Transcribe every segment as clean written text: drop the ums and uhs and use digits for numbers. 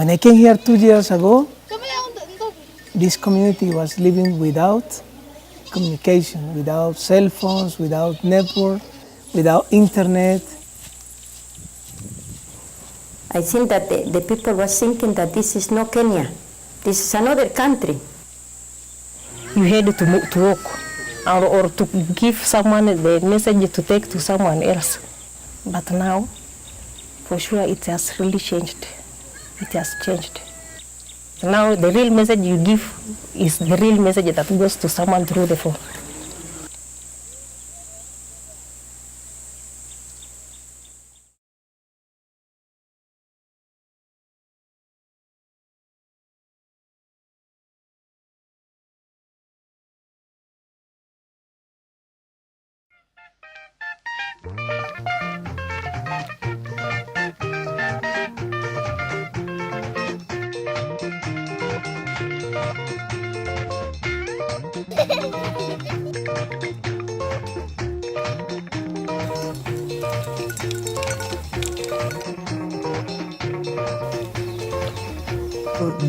When I came here 2 years ago, this community was living without communication, without cell phones, without network, without internet. I think that the people were thinking that this is not Kenya, this is another country. You had to walk or to give someone the message to take to someone else. But now, for sure, it has really changed. It has changed. Now the real message you give is the real message that goes to someone through the phone.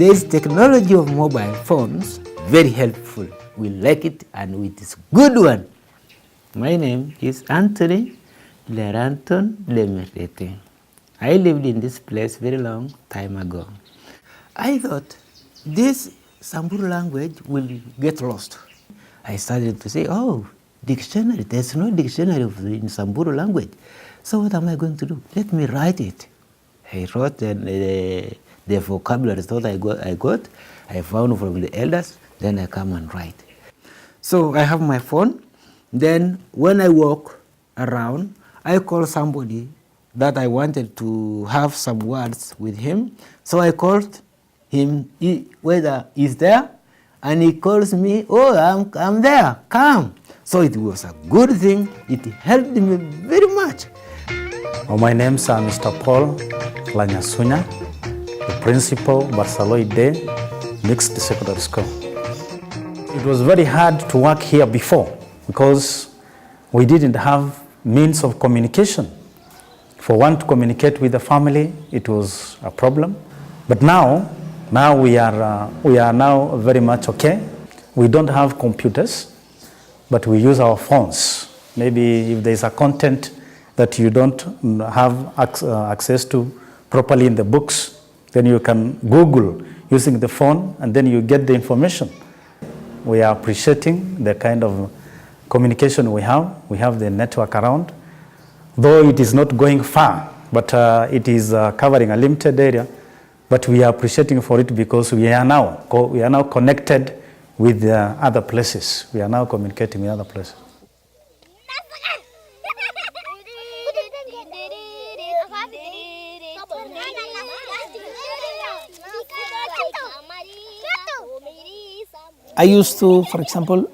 This technology of mobile phones, very helpful. We like it and it is good one. My name is Anthony Leranton Lemerete. I lived in this place very long time ago. I thought this Samburu language will get lost. I started to say, oh, dictionary, there's no dictionary in Samburu language. So what am I going to do? Let me write it. I wrote the vocabulary that I got, I found from the elders, then I come and write. So I have my phone, then when I walk around, I call somebody that I wanted to have some words with him. So I called him whether he's there, and he calls me, oh, I'm there, come. So it was a good thing, it helped me very much. My name is Mr. Paul Lanyasunya, the principal Barsaloide Mixed Secondary School. It was very hard to work here before because we didn't have means of communication. For one to communicate with the family, it was a problem. But now we are now very much okay. We don't have computers, but we use our phones. Maybe if there's a content that you don't have access to properly in the books, then you can Google using the phone and then you get the information. We are appreciating the kind of communication we have. We have the network around. Though it is not going far, but it is covering a limited area, but we are appreciating for it because we are now connected with other places. We are now communicating with other places. I used to, for example,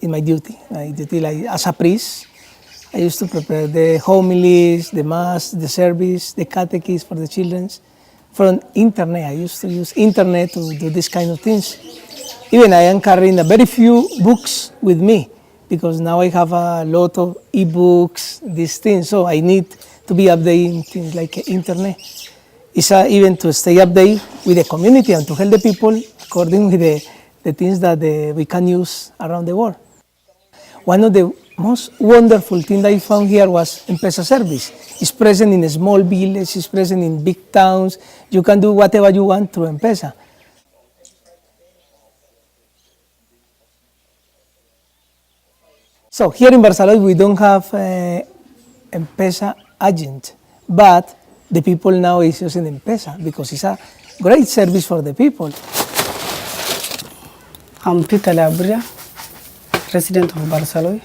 in my duty like as a priest, I used to prepare the homilies, the mass, the service, the catechism for the children. From internet, I used to use internet to do this kind of things. Even I am carrying a very few books with me because now I have a lot of e-books, these things, so I need to be updating things like internet. It's even to stay updated with the community and to help the people according with the things that we can use around the world. One of the most wonderful things I found here was M-PESA service. It's present in a small village, it's present in big towns. You can do whatever you want through M-PESA. So here in Barcelona, we don't have M-PESA agent, but the people now is using M-PESA because it's a great service for the people. I'm Peter Labria, resident of Barcelona.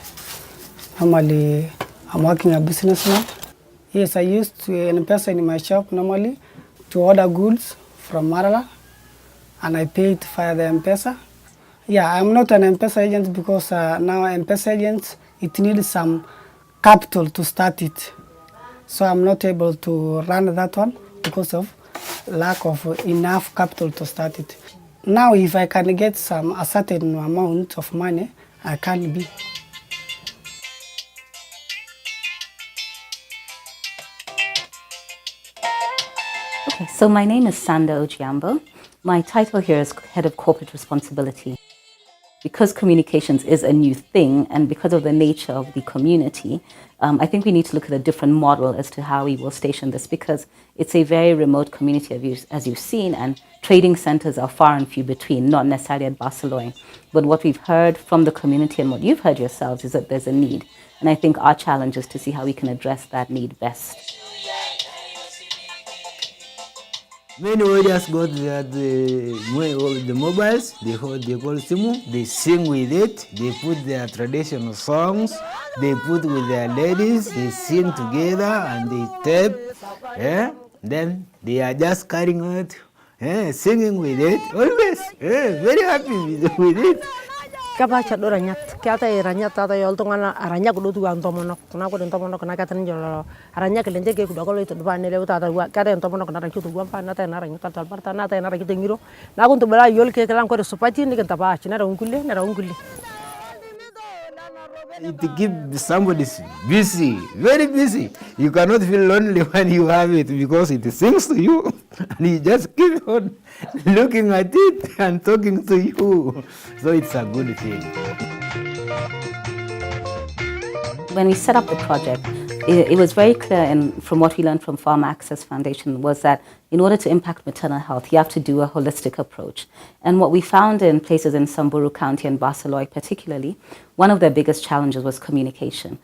Normally, I'm working a business now. Yes, I used to M-PESA in my shop normally to order goods from Marala, and I pay it via the M-PESA. Yeah, I'm not an M-PESA agent because now M-PESA agents, it needs some capital to start it. So I'm not able to run that one because of lack of enough capital to start it. Now, if I can get a certain amount of money, I can be. Okay, so my name is Sanda Ojiambo. My title here is Head of Corporate Responsibility. Because communications is a new thing and because of the nature of the community, I think we need to look at a different model as to how we will station this, because it's a very remote community, as you've seen, and trading centers are far and few between, not necessarily at Barcelona. But what we've heard from the community and what you've heard yourselves is that there's a need. And I think our challenge is to see how we can address that need best. Many warriors got the mobiles, they call Simu, they sing with it, they put their traditional songs, they put with their ladies, they sing together and they tape, then they are just carrying it, singing with it, always, very happy with it. Kabaca doranyat, kata iranyat tata yoltongana aranya kudu tu antomonok, kuna kudu antomonok kuna kata njolo aranya kelenje ke kudu kalau itu depan nele tata kata antomonok kuna rancu tu guampa nata naranya kata parta nata naranya kita ngiro, na kuntu bela yol ke kelang kau supati ni kenta pa cina raungkuli. It keeps somebody busy, very busy. You cannot feel lonely when you have it because it sings to you and you just keep on looking at it and talking to you. So it's a good thing. When we set up the project, it was very clear, and from what we learned from PharmAccess Foundation, was that in order to impact maternal health, you have to do a holistic approach. And what we found in places in Samburu County and Barcelona particularly, one of their biggest challenges was communication.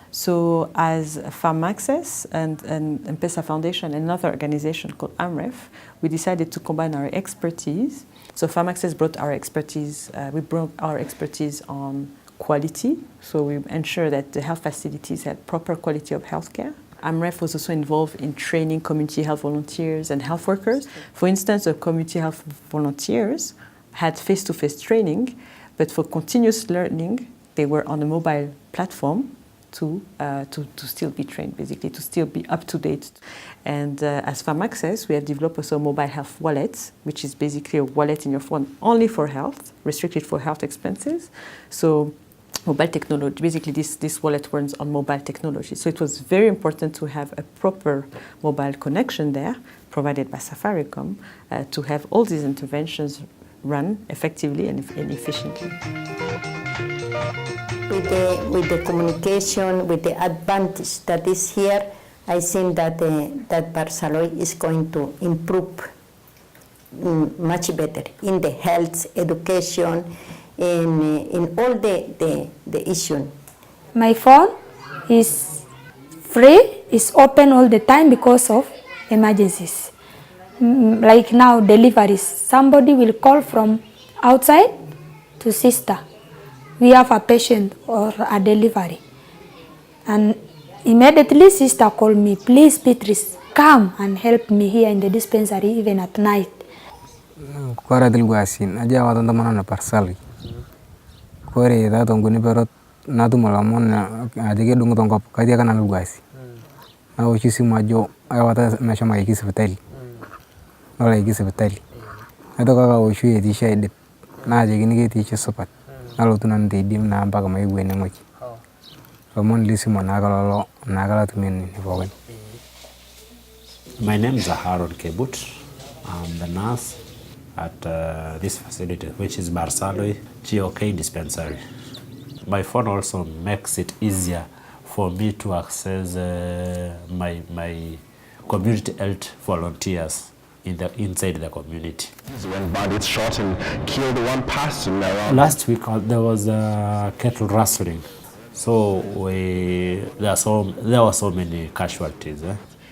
So as PharmAccess and M-PESA Foundation and another organization called AMREF, we decided to combine our expertise. So PharmAccess brought our expertise, we brought our expertise on quality, so we ensure that the health facilities had proper quality of healthcare. AMREF was also involved in training community health volunteers and health workers. For instance, the community health volunteers had face-to-face training, but for continuous learning, they were on a mobile platform to still be trained, basically, to still be up to date. And as PharmAccess, we have developed also a mobile health wallet, which is basically a wallet in your phone only for health, restricted for health expenses. So mobile technology, basically this wallet runs on mobile technology. So it was very important to have a proper mobile connection there, provided by Safaricom, to have all these interventions run effectively and efficiently. With the communication, with the advantage that is here, I think that that Barcelona is going to improve much better in the health, education, in all the issue. My phone is free, is open all the time because of emergencies. Like now, deliveries. Somebody will call from outside to sister. We have a patient or a delivery. And immediately sister called me, please Beatrice, come and help me here in the dispensary even at night. Kora dilguasin, aja watan teman na parsali. Kore da tonguni perot natu malamon aja dung tongkap kaja kan alguasi. Na ucisi majo awata mesha mai kisvetali. Nolai kisvetali. Ato kaka ucu ya tisha edit. Na aja gini ke tisha sopat. Nalo tunan tidim na mpaka mai gue nengoci. Ramon lisi mo nakala tumen ni. My name is Haron Kebut. I'm the nurse at this facility, which is Barsaloi GOK dispensary. My phone also makes it easier for me to access my community health volunteers inside the community. When bandits shot and killed one person around. Last week there was cattle rustling, so there were so many casualties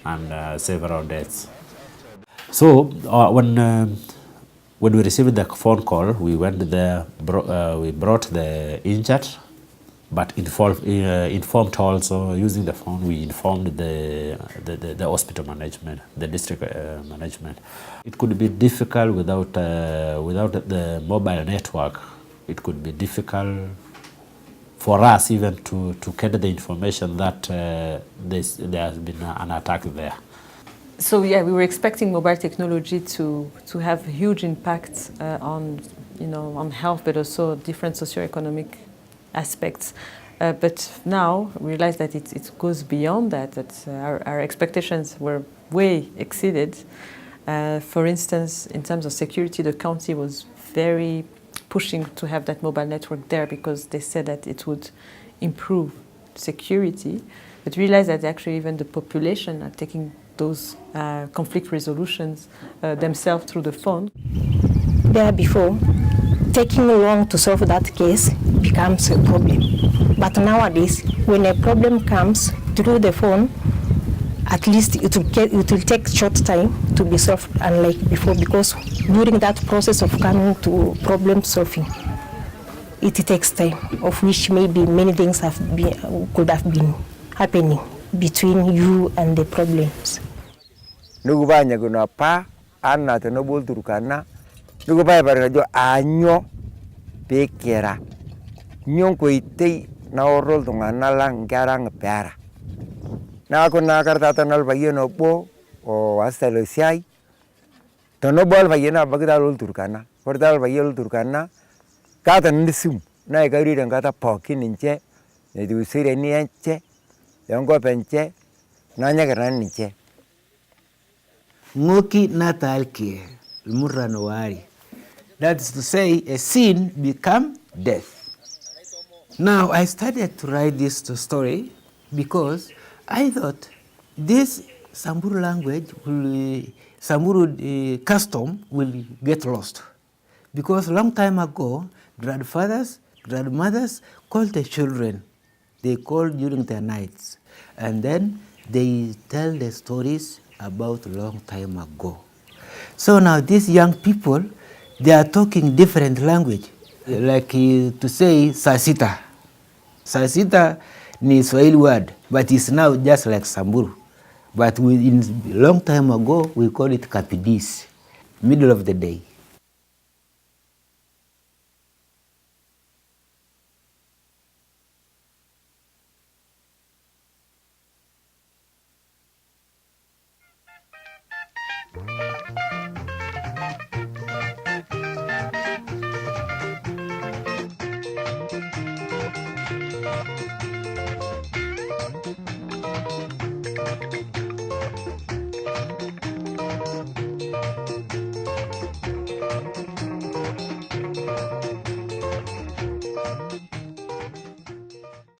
and several deaths. So when we received the phone call, we went there. We brought the injured, but informed also using the phone. We informed the hospital management, the district management. It could be difficult without the mobile network. It could be difficult for us even to get the information that there has been an attack there. So yeah, we were expecting mobile technology to have huge impact on health, but also different socioeconomic aspects. But now we realize that it goes beyond that. That our expectations were way exceeded, For instance, in terms of security, the county was very pushing to have that mobile network there because they said that it would improve security, but realized that actually even the population are taking those conflict resolutions themselves through the phone. There before, taking long to solve that case becomes a problem. But nowadays, when a problem comes through the phone, at least it will take short time to be solved, unlike before, because during that process of coming to problem solving, it takes time, of which maybe many things could have been happening between you and the problems. Nugubanya guna pa anna to no bol turkana nugubaya barajo anyo pekera nyon ko ite na orol tungana lang garang pera na ko na karta tanal bayeno po o hasta lo siai to no bol bayena bagda lol turkana portal bayel turkana kata ndisum na gari dan kata pokin inche ne du sire ni enche yango penche nanya garan niche Ngoki natalke murano wari. That is to say, a sin become death. Now I started to write this story because I thought this Samburu language Samburu custom will get lost. Because a long time ago, grandfathers, grandmothers called the children. They called during their nights. And then they tell the stories about a long time ago. So now these young people, they are talking different language. Like to say sasita. Sasita is Swahili word, but it's now just like Samburu. But in long time ago, we call it kapidis, middle of the day.